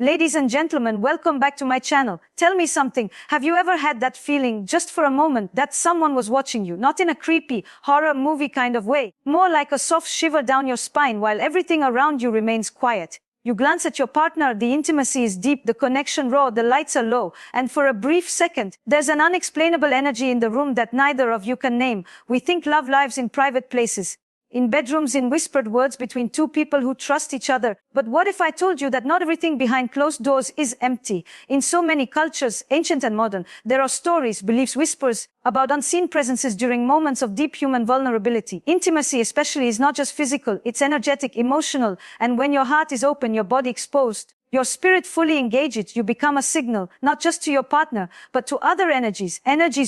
Ladies and gentlemen, welcome back to my channel. Tell me something. Have you ever had that feeling, just for a moment, that someone was watching you? Not in a creepy, horror movie kind of way. More like a soft shiver down your spine while everything around you remains quiet. You glance at your partner, the intimacy is deep, the connection raw, the lights are low, and for a brief second, there's an unexplainable energy in the room that neither of you can name. We think love lives in private places, in bedrooms, in whispered words between two people who trust each other. But what if I told you that not everything behind closed doors is empty? In so many cultures, ancient and modern, there are stories, beliefs, whispers about unseen presences during moments of deep human vulnerability. Intimacy especially is not just physical, it's energetic, emotional, and when your heart is open, your body exposed, your spirit fully engaged, you become a signal, not just to your partner, but to other energies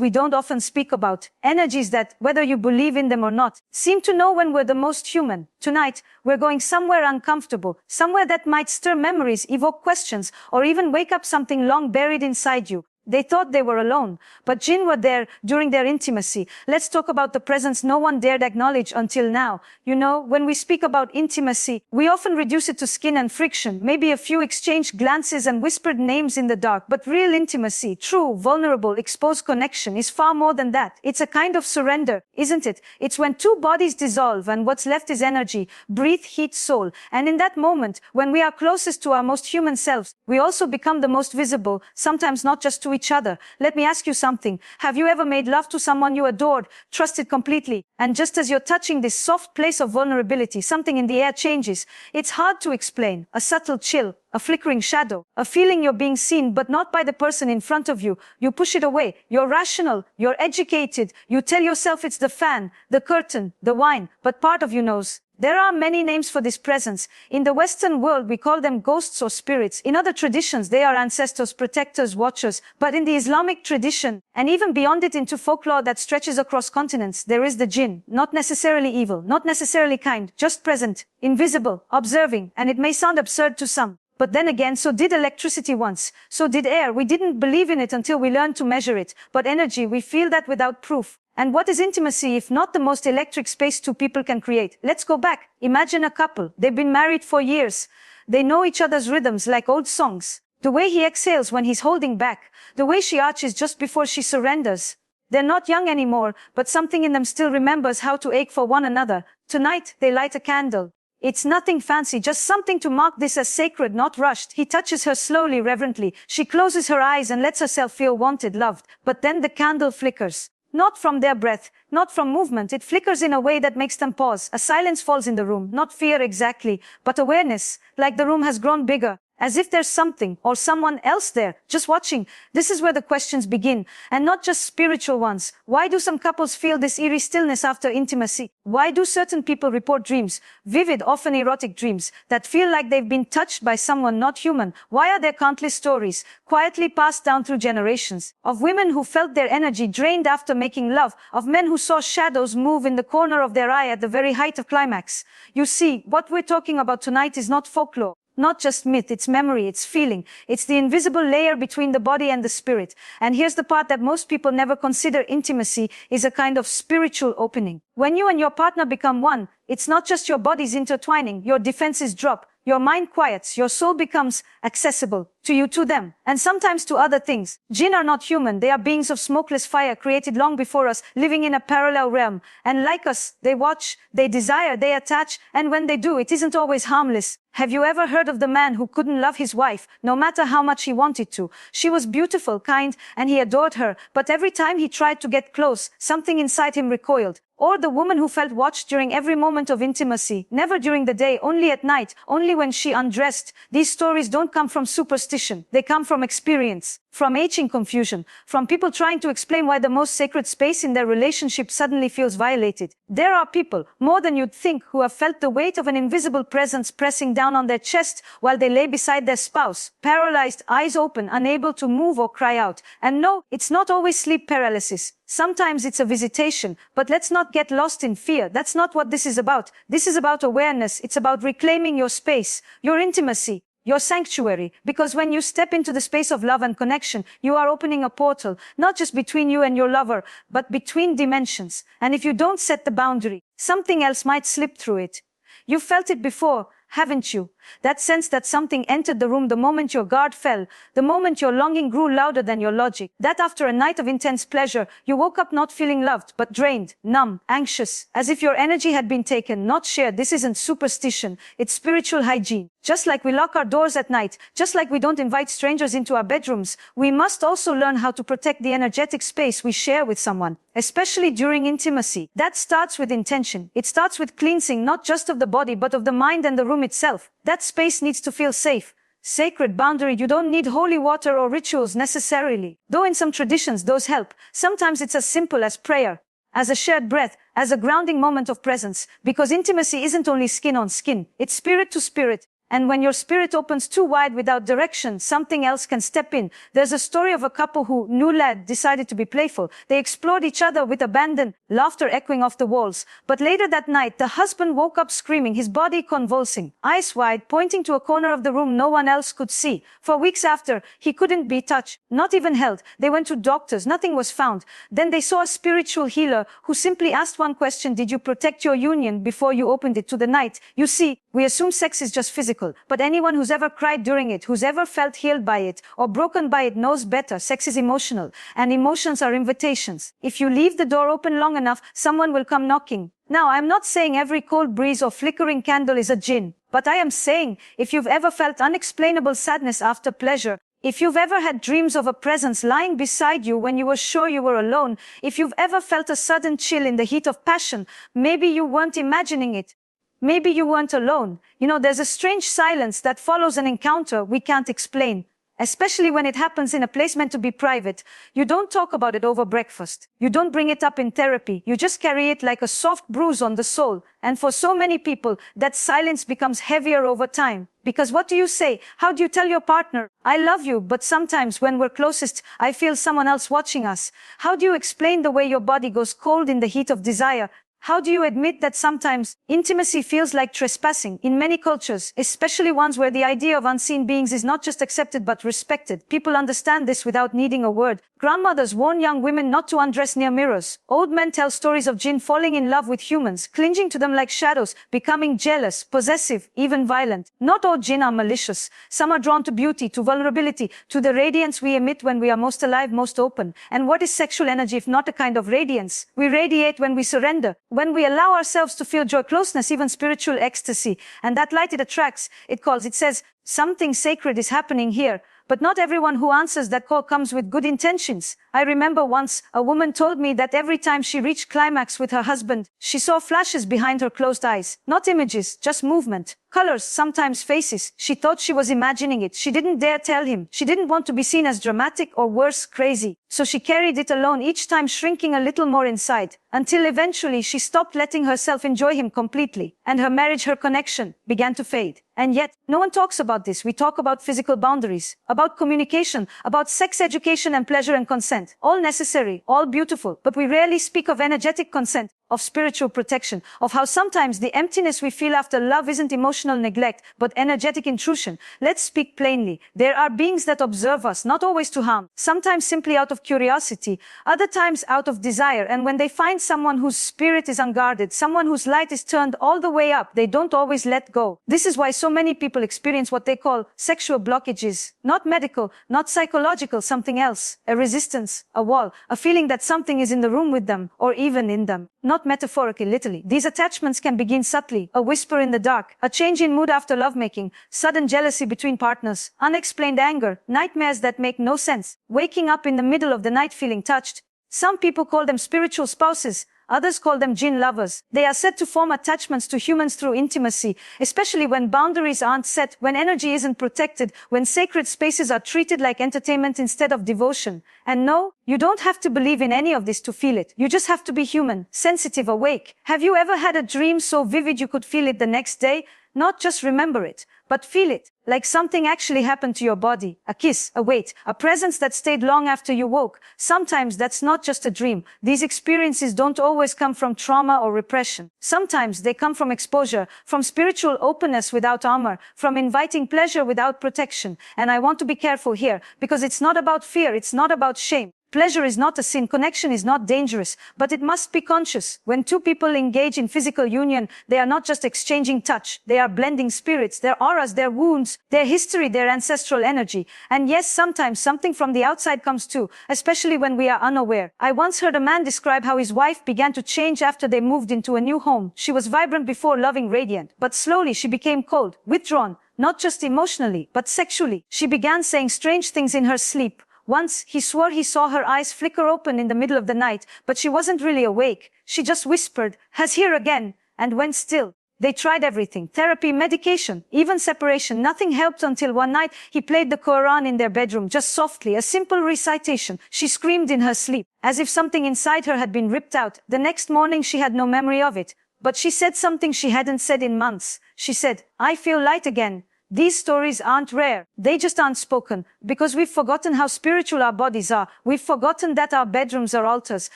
we don't often speak about, energies that, whether you believe in them or not, seem to know when we're the most human. Tonight, we're going somewhere uncomfortable, somewhere that might stir memories, evoke questions, or even wake up something long buried inside you. They thought they were alone, but Jinn were there during their intimacy. Let's talk about the presence no one dared acknowledge until now. You know, when we speak about intimacy, we often reduce it to skin and friction, maybe a few exchanged glances and whispered names in the dark. But real intimacy, true, vulnerable, exposed connection is far more than that. It's a kind of surrender, isn't it? It's when two bodies dissolve and what's left is energy, breath, heat, soul. And in that moment, when we are closest to our most human selves, we also become the most visible, sometimes not just to each other. Let me ask you something. Have you ever made love to someone you adored, trusted completely, and just as you're touching this soft place of vulnerability, something in the air changes? It's hard to explain. A subtle chill, a flickering shadow, a feeling you're being seen but not by the person in front of you. You push it away. You're rational, you're educated, you tell yourself it's the fan, the curtain, the wine, but part of you knows. There are many names for this presence. In the Western world, we call them ghosts or spirits. In other traditions, they are ancestors, protectors, watchers. But in the Islamic tradition, and even beyond it into folklore that stretches across continents, there is the Jinn. Not necessarily evil, not necessarily kind, just present, invisible, observing, and it may sound absurd to some. But then again, so did electricity once. So did air. We didn't believe in it until we learned to measure it. But energy, we feel that without proof. And what is intimacy if not the most electric space two people can create? Let's go back. Imagine a couple. They've been married for years. They know each other's rhythms like old songs. The way he exhales when he's holding back. The way she arches just before she surrenders. They're not young anymore, but something in them still remembers how to ache for one another. Tonight, they light a candle. It's nothing fancy, just something to mark this as sacred, not rushed. He touches her slowly, reverently. She closes her eyes and lets herself feel wanted, loved. But then the candle flickers. Not from their breath, not from movement. It flickers in a way that makes them pause. A silence falls in the room. Not fear exactly, but awareness. Like the room has grown bigger. As if there's something or someone else there, just watching. This is where the questions begin, and not just spiritual ones. Why do some couples feel this eerie stillness after intimacy? Why do certain people report dreams, vivid, often erotic dreams, that feel like they've been touched by someone not human? Why are there countless stories, quietly passed down through generations, of women who felt their energy drained after making love, of men who saw shadows move in the corner of their eye at the very height of climax? You see, what we're talking about tonight is not folklore. Not just myth, it's memory, it's feeling. It's the invisible layer between the body and the spirit. And here's the part that most people never consider. Intimacy is a kind of spiritual opening. When you and your partner become one, it's not just your bodies intertwining, your defenses drop, your mind quiets, your soul becomes accessible to you, to them, and sometimes to other things. Jinn are not human. They are beings of smokeless fire created long before us, living in a parallel realm. And like us, they watch, they desire, they attach, and when they do, it isn't always harmless. Have you ever heard of the man who couldn't love his wife, no matter how much he wanted to? She was beautiful, kind, and he adored her, but every time he tried to get close, something inside him recoiled. Or the woman who felt watched during every moment of intimacy, never during the day, only at night, only when she undressed. These stories don't come from superstition. They come from experience, from aging confusion, from people trying to explain why the most sacred space in their relationship suddenly feels violated. There are people, more than you'd think, who have felt the weight of an invisible presence pressing down on their chest while they lay beside their spouse, paralyzed, eyes open, unable to move or cry out. And no, it's not always sleep paralysis. Sometimes it's a visitation, but let's not get lost in fear. That's not what this is about. This is about awareness. It's about reclaiming your space, your intimacy, your sanctuary. Because when you step into the space of love and connection, you are opening a portal, not just between you and your lover, but between dimensions. And if you don't set the boundary, something else might slip through it. You felt it before, haven't you? That sense that something entered the room the moment your guard fell, the moment your longing grew louder than your logic. That after a night of intense pleasure, you woke up not feeling loved, but drained, numb, anxious, as if your energy had been taken, not shared. This isn't superstition, it's spiritual hygiene. Just like we lock our doors at night, just like we don't invite strangers into our bedrooms, we must also learn how to protect the energetic space we share with someone, especially during intimacy. That starts with intention. It starts with cleansing not just of the body but of the mind and the room itself. That space needs to feel safe. Sacred boundary. You don't need holy water or rituals necessarily. Though in some traditions those help. Sometimes it's as simple as prayer, as a shared breath, as a grounding moment of presence. Because intimacy isn't only skin on skin, it's spirit to spirit. And when your spirit opens too wide without direction, something else can step in. There's a story of a couple who, new lad, decided to be playful. They explored each other with abandon, laughter echoing off the walls. But later that night, the husband woke up screaming, his body convulsing, eyes wide, pointing to a corner of the room no one else could see. For weeks after, he couldn't be touched, not even held. They went to doctors, nothing was found. Then they saw a spiritual healer who simply asked one question: did you protect your union before you opened it to the night? You see, we assume sex is just physical, but anyone who's ever cried during it, who's ever felt healed by it or broken by it knows better. Sex is emotional, and emotions are invitations. If you leave the door open long enough, someone will come knocking. Now, I'm not saying every cold breeze or flickering candle is a jinn, but I am saying if you've ever felt unexplainable sadness after pleasure, if you've ever had dreams of a presence lying beside you when you were sure you were alone, if you've ever felt a sudden chill in the heat of passion, maybe you weren't imagining it. Maybe you weren't alone. You know, there's a strange silence that follows an encounter we can't explain. Especially when it happens in a place meant to be private. You don't talk about it over breakfast. You don't bring it up in therapy. You just carry it like a soft bruise on the soul. And for so many people, that silence becomes heavier over time. Because what do you say? How do you tell your partner, I love you, but sometimes when we're closest, I feel someone else watching us? How do you explain the way your body goes cold in the heat of desire? How do you admit that sometimes intimacy feels like trespassing? In many cultures, especially ones where the idea of unseen beings is not just accepted but respected, people understand this without needing a word. Grandmothers warn young women not to undress near mirrors. Old men tell stories of jinn falling in love with humans, clinging to them like shadows, becoming jealous, possessive, even violent. Not all jinn are malicious. Some are drawn to beauty, to vulnerability, to the radiance we emit when we are most alive, most open. And what is sexual energy if not a kind of radiance? We radiate when we surrender, when we allow ourselves to feel joy, closeness, even spiritual ecstasy. And that light it attracts, it calls, it says, something sacred is happening here. But not everyone who answers that call comes with good intentions. I remember once, a woman told me that every time she reached climax with her husband, she saw flashes behind her closed eyes. Not images, just movement. Colors, sometimes faces. She thought she was imagining it. She didn't dare tell him. She didn't want to be seen as dramatic or worse, crazy. So she carried it alone, each time shrinking a little more inside, until eventually she stopped letting herself enjoy him completely. And her marriage, her connection, began to fade. And yet, no one talks about this. We talk about physical boundaries, about communication, about sex education and pleasure and consent. All necessary, all beautiful, but we rarely speak of energetic consent, of spiritual protection, of how sometimes the emptiness we feel after love isn't emotional neglect, but energetic intrusion. Let's speak plainly. There are beings that observe us, not always to harm, sometimes simply out of curiosity, other times out of desire. And when they find someone whose spirit is unguarded, someone whose light is turned all the way up, they don't always let go. This is why so many people experience what they call sexual blockages. Not medical, not psychological, something else. A resistance, a wall, a feeling that something is in the room with them, or even in them. Not metaphorically, literally. These attachments can begin subtly, a whisper in the dark, a change in mood after lovemaking, sudden jealousy between partners, unexplained anger, nightmares that make no sense, waking up in the middle of the night feeling touched. Some people call them spiritual spouses. Others call them jinn lovers. They are said to form attachments to humans through intimacy, especially when boundaries aren't set, when energy isn't protected, when sacred spaces are treated like entertainment instead of devotion. And no, you don't have to believe in any of this to feel it. You just have to be human, sensitive, awake. Have you ever had a dream so vivid you could feel it the next day? Not just remember it, but feel it, like something actually happened to your body. A kiss, a wait, a presence that stayed long after you woke. Sometimes that's not just a dream. These experiences don't always come from trauma or repression. Sometimes they come from exposure, from spiritual openness without armor, from inviting pleasure without protection. And I want to be careful here, because it's not about fear, it's not about shame. Pleasure is not a sin, connection is not dangerous, but it must be conscious. When two people engage in physical union, they are not just exchanging touch, they are blending spirits, their auras, their wounds, their history, their ancestral energy. And yes, sometimes something from the outside comes too, especially when we are unaware. I once heard a man describe how his wife began to change after they moved into a new home. She was vibrant before, loving, radiant, but slowly she became cold, withdrawn, not just emotionally, but sexually. She began saying strange things in her sleep. Once, he swore he saw her eyes flicker open in the middle of the night, but she wasn't really awake. She just whispered, "Has here again," and went still. They tried everything, therapy, medication, even separation. Nothing helped until one night he played the Quran in their bedroom, just softly, a simple recitation. She screamed in her sleep, as if something inside her had been ripped out. The next morning she had no memory of it, but she said something she hadn't said in months. She said, "I feel light again." These stories aren't rare. They just aren't spoken, because we've forgotten how spiritual our bodies are. We've forgotten that our bedrooms are altars,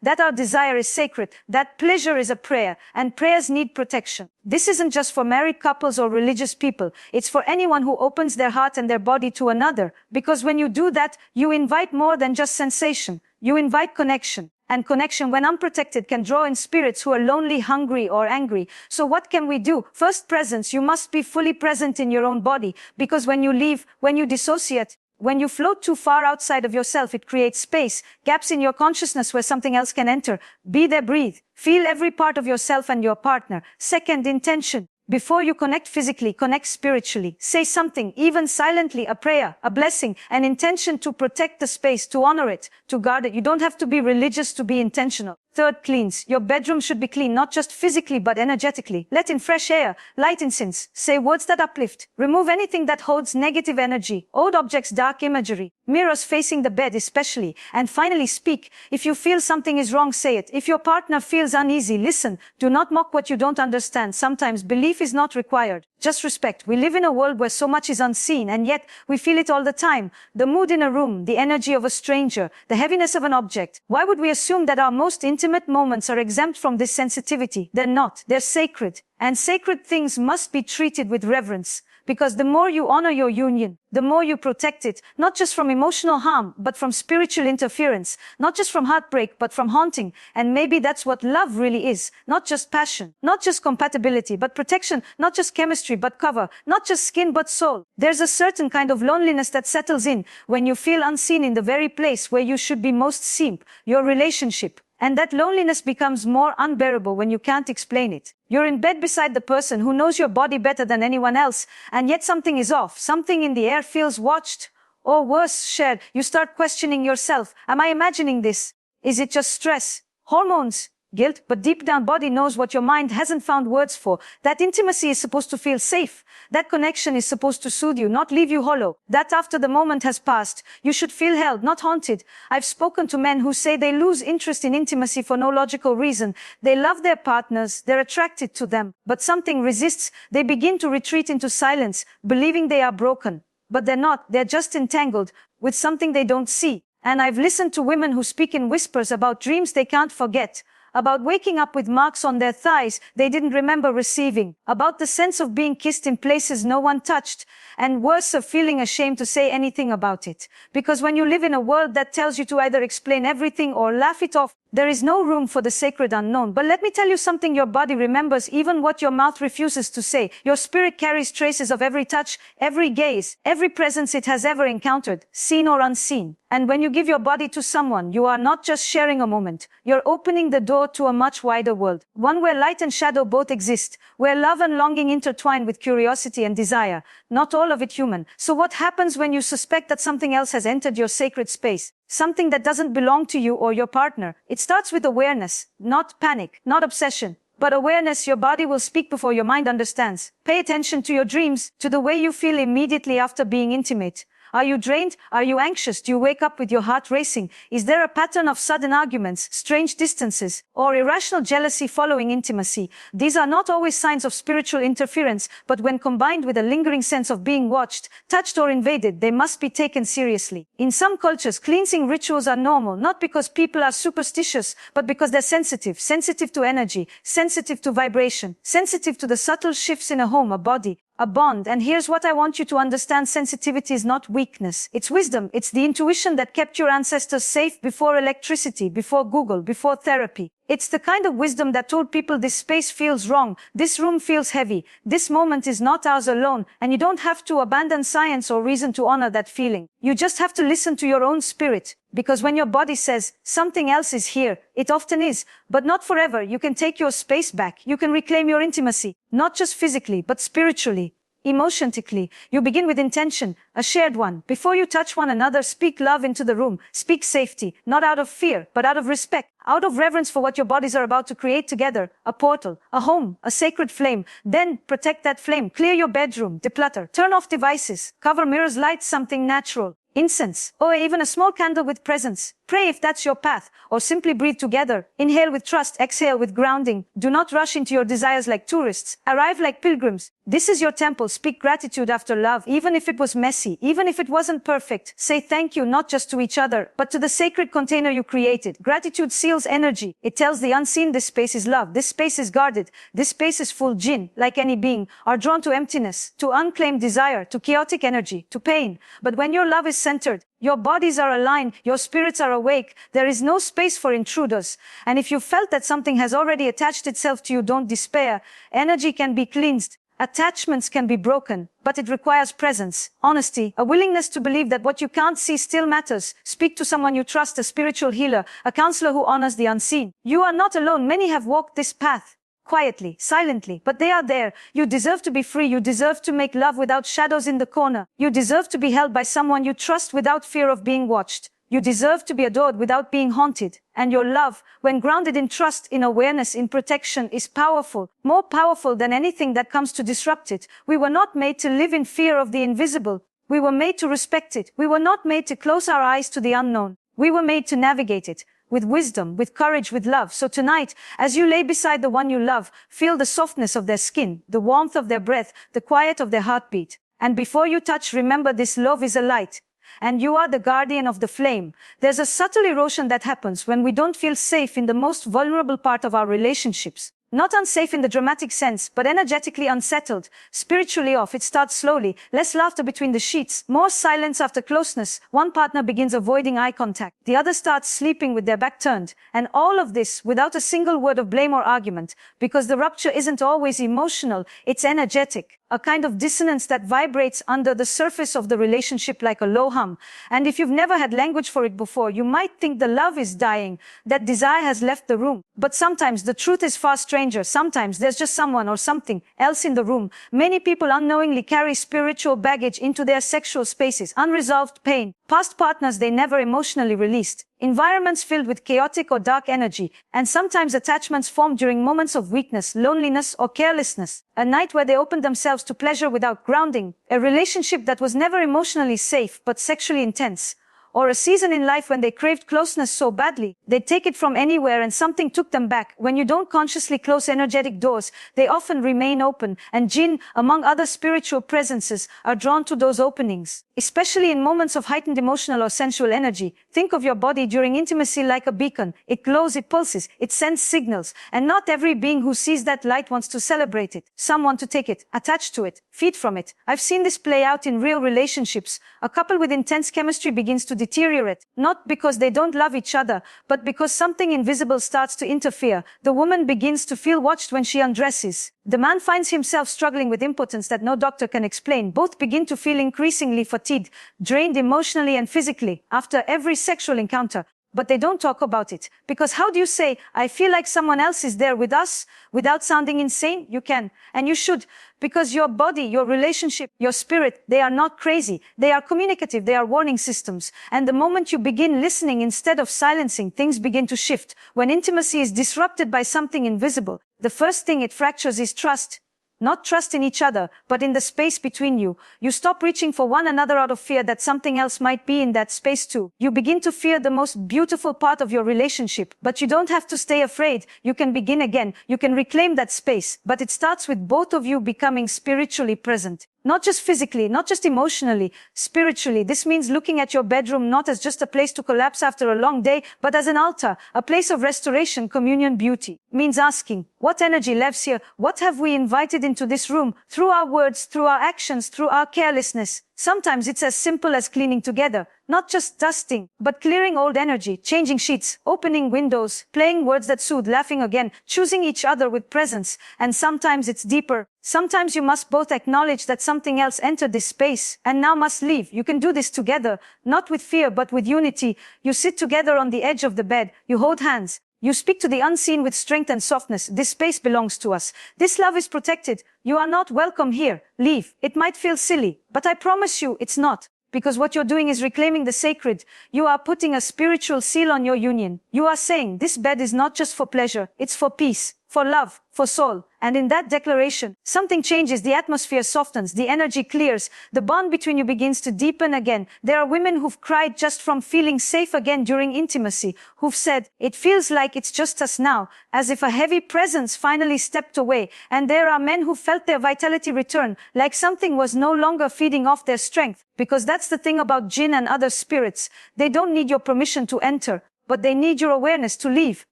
that our desire is sacred, that pleasure is a prayer, and prayers need protection. This isn't just for married couples or religious people. It's for anyone who opens their heart and their body to another, because when you do that, you invite more than just sensation. You invite connection. And connection, when unprotected, can draw in spirits who are lonely, hungry, or angry. So what can we do? First, presence. You must be fully present in your own body, because when you leave, when you dissociate, when you float too far outside of yourself, it creates space, gaps in your consciousness where something else can enter. Be there, breathe. Feel every part of yourself and your partner. Second, intention. Before you connect physically, connect spiritually. Say something, even silently, a prayer, a blessing, an intention to protect the space, to honor it, to guard it. You don't have to be religious to be intentional. Third, cleans. Your bedroom should be clean, not just physically, but energetically. Let in fresh air, light incense. Say words that uplift. Remove anything that holds negative energy, old objects, dark imagery, mirrors facing the bed especially. And finally, speak. If you feel something is wrong, say it. If your partner feels uneasy, listen. Do not mock what you don't understand. Sometimes belief is not required. Just respect. We live in a world where so much is unseen, and yet we feel it all the time. The mood in a room, the energy of a stranger, the heaviness of an object. Why would we assume that our most intimate moments are exempt from this sensitivity? They're not. They're sacred. And sacred things must be treated with reverence. Because the more you honor your union, the more you protect it, not just from emotional harm, but from spiritual interference, not just from heartbreak, but from haunting. And maybe that's what love really is. Not just passion, not just compatibility, but protection, not just chemistry, but cover, not just skin, but soul. There's a certain kind of loneliness that settles in when you feel unseen in the very place where you should be most seen, your relationship. And that loneliness becomes more unbearable when you can't explain it. You're in bed beside the person who knows your body better than anyone else, and yet something is off. Something in the air feels watched, or worse, shared. You start questioning yourself. Am I imagining this? Is it just stress? Hormones? Guilt? But deep down, body knows what your mind hasn't found words for. That intimacy is supposed to feel safe. That connection is supposed to soothe you, not leave you hollow. That after the moment has passed, you should feel held, not haunted. I've spoken to men who say they lose interest in intimacy for no logical reason. They love their partners, they're attracted to them, but something resists. They begin to retreat into silence, believing they are broken. But they're not, they're just entangled with something they don't see. And I've listened to women who speak in whispers about dreams they can't forget, about waking up with marks on their thighs they didn't remember receiving, about the sense of being kissed in places no one touched, and worse, of feeling ashamed to say anything about it. Because when you live in a world that tells you to either explain everything or laugh it off, there is no room for the sacred unknown. But let me tell you something, your body remembers even what your mouth refuses to say. Your spirit carries traces of every touch, every gaze, every presence it has ever encountered, seen or unseen. And when you give your body to someone, you are not just sharing a moment. You're opening the door to a much wider world. One where light and shadow both exist, where love and longing intertwine with curiosity and desire. Not all of it human. So what happens when you suspect that something else has entered your sacred space? Something that doesn't belong to you or your partner? It starts with awareness, not panic, not obsession. But awareness. Your body will speak before your mind understands. Pay attention to your dreams, to the way you feel immediately after being intimate. Are you drained? Are you anxious? Do you wake up with your heart racing? Is there a pattern of sudden arguments, strange distances, or irrational jealousy following intimacy? These are not always signs of spiritual interference, but when combined with a lingering sense of being watched, touched, or invaded, they must be taken seriously. In some cultures, cleansing rituals are normal, not because people are superstitious, but because they're sensitive to energy, sensitive to vibration, sensitive to the subtle shifts in a home, a body, a bond. And here's what I want you to understand. Sensitivity is not weakness. It's wisdom. It's the intuition that kept your ancestors safe before electricity, before Google, before therapy. It's the kind of wisdom that told people this space feels wrong, this room feels heavy, this moment is not ours alone, and you don't have to abandon science or reason to honor that feeling. You just have to listen to your own spirit, because when your body says something else is here, it often is, but not forever. You can take your space back. You can reclaim your intimacy, not just physically, but spiritually. Emotionally, you begin with intention, a shared one. Before you touch one another, speak love into the room. Speak safety, not out of fear, but out of respect, out of reverence for what your bodies are about to create together. A portal, a home, a sacred flame. Then protect that flame. Clear your bedroom, declutter, turn off devices, cover mirrors, light something natural. Incense, or even a small candle with presence. Pray if that's your path, or simply breathe together. Inhale with trust, exhale with grounding. Do not rush into your desires like tourists. Arrive like pilgrims. This is your temple. Speak gratitude after love, even if it was messy, even if it wasn't perfect. Say thank you not just to each other, but to the sacred container you created. Gratitude seals energy. It tells the unseen this space is love, this space is guarded, this space is full. Jinn, like any being, are drawn to emptiness, to unclaimed desire, to chaotic energy, to pain. But when your love is centered, your bodies are aligned, your spirits are awake, there is no space for intruders. And if you felt that something has already attached itself to you, don't despair. Energy can be cleansed. Attachments can be broken, but it requires presence, honesty, a willingness to believe that what you can't see still matters. Speak to someone you trust, a spiritual healer, a counselor who honors the unseen. You are not alone. Many have walked this path. Quietly, silently, but they are there. You deserve to be free. You deserve to make love without shadows in the corner. You deserve to be held by someone you trust without fear of being watched. You deserve to be adored without being haunted. And your love, when grounded in trust, in awareness, in protection, is powerful, more powerful than anything that comes to disrupt it. We were not made to live in fear of the invisible. We were made to respect it. We were not made to close our eyes to the unknown. We were made to navigate it. With wisdom, with courage, with love. So tonight, as you lay beside the one you love, feel the softness of their skin, the warmth of their breath, the quiet of their heartbeat. And before you touch, remember this love is a light. And you are the guardian of the flame. There's a subtle erosion that happens when we don't feel safe in the most vulnerable part of our relationships. Not unsafe in the dramatic sense, but energetically unsettled, spiritually off. It starts slowly, less laughter between the sheets, more silence after closeness. One partner begins avoiding eye contact. The other starts sleeping with their back turned. And all of this without a single word of blame or argument, because the rupture isn't always emotional, it's energetic. A kind of dissonance that vibrates under the surface of the relationship like a low hum. And if you've never had language for it before, you might think the love is dying, that desire has left the room. But sometimes the truth is far stranger. Sometimes there's just someone or something else in the room. Many people unknowingly carry spiritual baggage into their sexual spaces, unresolved pain, past partners they never emotionally released, environments filled with chaotic or dark energy, and sometimes attachments formed during moments of weakness, loneliness, or carelessness. A night where they opened themselves to pleasure without grounding, a relationship that was never emotionally safe but sexually intense. Or a season in life when they craved closeness so badly, they'd take it from anywhere and something took them back. When you don't consciously close energetic doors, they often remain open, and Jinn, among other spiritual presences, are drawn to those openings. Especially in moments of heightened emotional or sensual energy. Think of your body during intimacy like a beacon. It glows, it pulses, it sends signals, and not every being who sees that light wants to celebrate it. Some want to take it, attach to it, feed from it. I've seen this play out in real relationships. A couple with intense chemistry begins to deteriorate, not because they don't love each other, but because something invisible starts to interfere. The woman begins to feel watched when she undresses. The man finds himself struggling with impotence that no doctor can explain. Both begin to feel increasingly fatigued, drained emotionally and physically after every sexual encounter. But they don't talk about it. Because how do you say, I feel like someone else is there with us, without sounding insane? You can. And you should. Because your body, your relationship, your spirit, they are not crazy. They are communicative. They are warning systems. And the moment you begin listening instead of silencing, things begin to shift. When intimacy is disrupted by something invisible, the first thing it fractures is trust. Not trust in each other, but in the space between you. You stop reaching for one another out of fear that something else might be in that space too. You begin to fear the most beautiful part of your relationship, but you don't have to stay afraid. You can begin again. You can reclaim that space, but it starts with both of you becoming spiritually present. Not just physically, not just emotionally, spiritually. This means looking at your bedroom not as just a place to collapse after a long day, but as an altar, a place of restoration, communion, beauty. Means asking, what energy lives here? What have we invited into this room? Through our words, through our actions, through our carelessness. Sometimes it's as simple as cleaning together, not just dusting, but clearing old energy, changing sheets, opening windows, playing words that soothe, laughing again, choosing each other with presence. And sometimes it's deeper. Sometimes you must both acknowledge that something else entered this space and now must leave. You can do this together, not with fear, but with unity. You sit together on the edge of the bed. You hold hands. You speak to the unseen with strength and softness. This space belongs to us. This love is protected. You are not welcome here. Leave. It might feel silly, but I promise you it's not. Because what you're doing is reclaiming the sacred. You are putting a spiritual seal on your union. You are saying this bed is not just for pleasure. It's for peace, for love, for soul. And in that declaration, something changes, the atmosphere softens, the energy clears, the bond between you begins to deepen again. There are women who've cried just from feeling safe again during intimacy, who've said, it feels like it's just us now, as if a heavy presence finally stepped away. And there are men who felt their vitality return, like something was no longer feeding off their strength. Because that's the thing about Jinn and other spirits. They don't need your permission to enter, but they need your awareness to leave.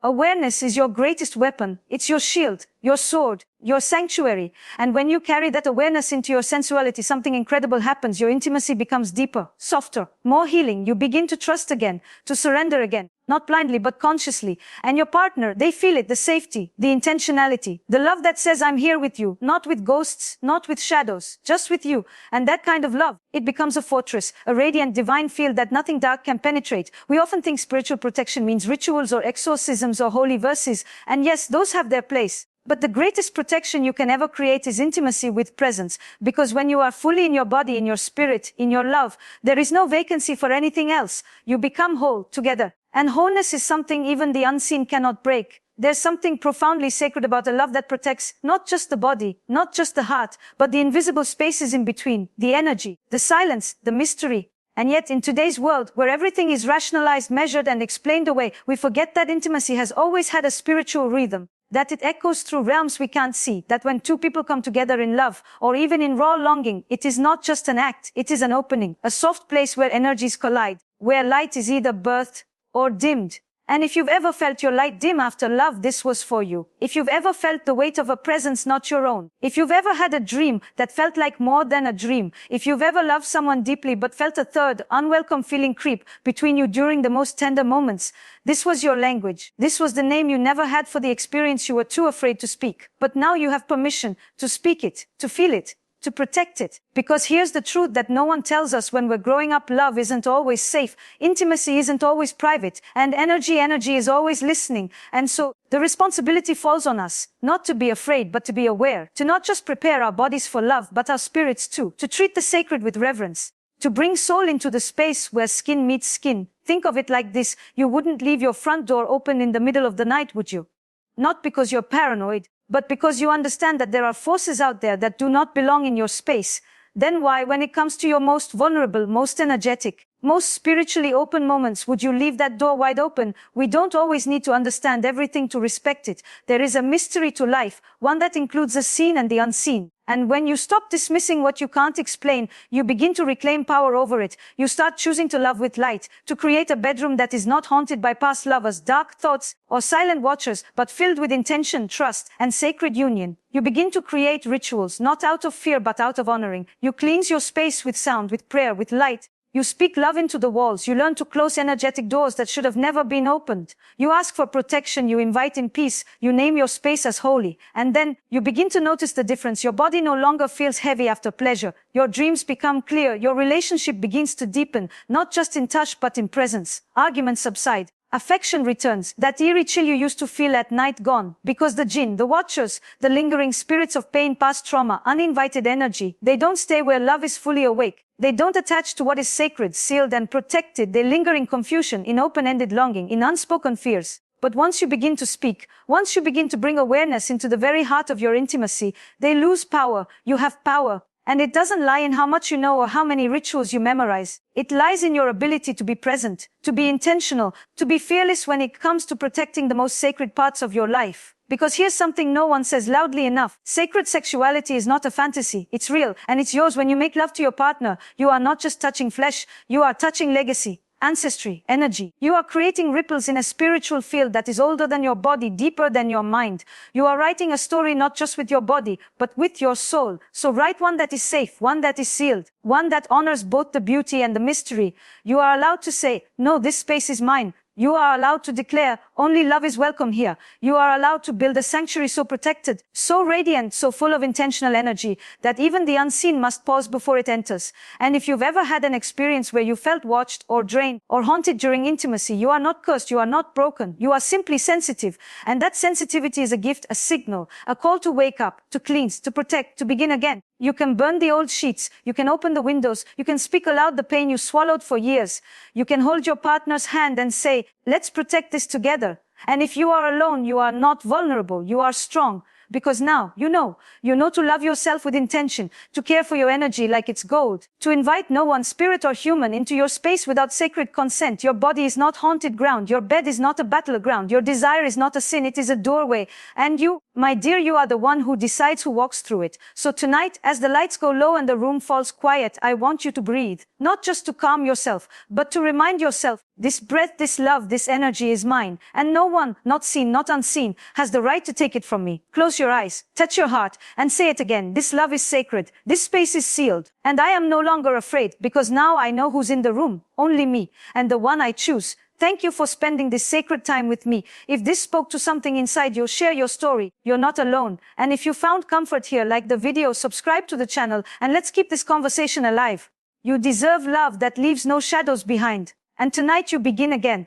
Awareness is your greatest weapon. It's your shield, your sword, your sanctuary. And when you carry that awareness into your sensuality, something incredible happens. Your intimacy becomes deeper, softer, more healing. You begin to trust again, to surrender again, not blindly, but consciously. And your partner, they feel it, the safety, the intentionality, the love that says, I'm here with you, not with ghosts, not with shadows, just with you. And that kind of love, it becomes a fortress, a radiant divine field that nothing dark can penetrate. We often think spiritual protection means rituals or exorcisms or holy verses. And yes, those have their place. But the greatest protection you can ever create is intimacy with presence. Because when you are fully in your body, in your spirit, in your love, there is no vacancy for anything else. You become whole together. And wholeness is something even the unseen cannot break. There's something profoundly sacred about a love that protects not just the body, not just the heart, but the invisible spaces in between, the energy, the silence, the mystery. And yet in today's world, where everything is rationalized, measured, and explained away, we forget that intimacy has always had a spiritual rhythm. That it echoes through realms we can't see, that when two people come together in love, or even in raw longing, it is not just an act, it is an opening, a soft place where energies collide, where light is either birthed or dimmed. And if you've ever felt your light dim after love, this was for you. If you've ever felt the weight of a presence not your own. If you've ever had a dream that felt like more than a dream. If you've ever loved someone deeply but felt a third, unwelcome feeling creep between you during the most tender moments. This was your language. This was the name you never had for the experience you were too afraid to speak. But now you have permission to speak it, to feel it, to protect it. Because here's the truth that no one tells us when we're growing up. Love isn't always safe. Intimacy isn't always private. And energy is always listening. And so the responsibility falls on us, not to be afraid, but to be aware. To not just prepare our bodies for love, but our spirits too. To treat the sacred with reverence. To bring soul into the space where skin meets skin. Think of it like this. You wouldn't leave your front door open in the middle of the night, would you? Not because you're paranoid, but because you understand that there are forces out there that do not belong in your space. Then why, when it comes to your most vulnerable, most energetic, most spiritually open moments, would you leave that door wide open? We don't always need to understand everything to respect it. There is a mystery to life, one that includes the seen and the unseen. And when you stop dismissing what you can't explain, you begin to reclaim power over it. You start choosing to love with light, to create a bedroom that is not haunted by past lovers, dark thoughts, or silent watchers, but filled with intention, trust, and sacred union. You begin to create rituals, not out of fear, but out of honoring. You cleanse your space with sound, with prayer, with light. You speak love into the walls. You learn to close energetic doors that should have never been opened. You ask for protection. You invite in peace. You name your space as holy. And then you begin to notice the difference. Your body no longer feels heavy after pleasure. Your dreams become clear. Your relationship begins to deepen, not just in touch, but in presence. Arguments subside. Affection returns, that eerie chill you used to feel at night gone, because the Jinn, the watchers, the lingering spirits of pain, past trauma, uninvited energy, they don't stay where love is fully awake. They don't attach to what is sacred, sealed and protected. They linger in confusion, in open-ended longing, in unspoken fears. But once you begin to speak, once you begin to bring awareness into the very heart of your intimacy, they lose power. You have power. And it doesn't lie in how much you know or how many rituals you memorize. It lies in your ability to be present, to be intentional, to be fearless when it comes to protecting the most sacred parts of your life. Because here's something no one says loudly enough. Sacred sexuality is not a fantasy. It's real, and it's yours. When you make love to your partner, you are not just touching flesh, you are touching legacy, ancestry, energy. You are creating ripples in a spiritual field that is older than your body, deeper than your mind. You are writing a story not just with your body, but with your soul. So write one that is safe, one that is sealed, one that honors both the beauty and the mystery. You are allowed to say, no, this space is mine. You are allowed to declare, only love is welcome here. You are allowed to build a sanctuary so protected, so radiant, so full of intentional energy, that even the unseen must pause before it enters. And if you've ever had an experience where you felt watched or drained or haunted during intimacy, you are not cursed, you are not broken, you are simply sensitive. And that sensitivity is a gift, a signal, a call to wake up, to cleanse, to protect, to begin again. You can burn the old sheets, you can open the windows, you can speak aloud the pain you swallowed for years. You can hold your partner's hand and say, let's protect this together. And if you are alone, you are not vulnerable, you are strong. Because now, you know to love yourself with intention, to care for your energy like it's gold, to invite no one, spirit or human, into your space without sacred consent. Your body is not haunted ground, your bed is not a battleground, your desire is not a sin, it is a doorway. And you, my dear, you are the one who decides who walks through it. So tonight, as the lights go low and the room falls quiet, I want you to breathe, not just to calm yourself, but to remind yourself, this breath, this love, this energy is mine, and no one, not seen, not unseen, has the right to take it from me. Close your eyes, touch your heart, and say it again. This love is sacred. This space is sealed. And I am no longer afraid, because now I know who's in the room. Only me, and the one I choose. Thank you for spending this sacred time with me. If this spoke to something inside you, share your story. You're not alone. And if you found comfort here, like the video, subscribe to the channel, and let's keep this conversation alive. You deserve love that leaves no shadows behind. And tonight you begin again.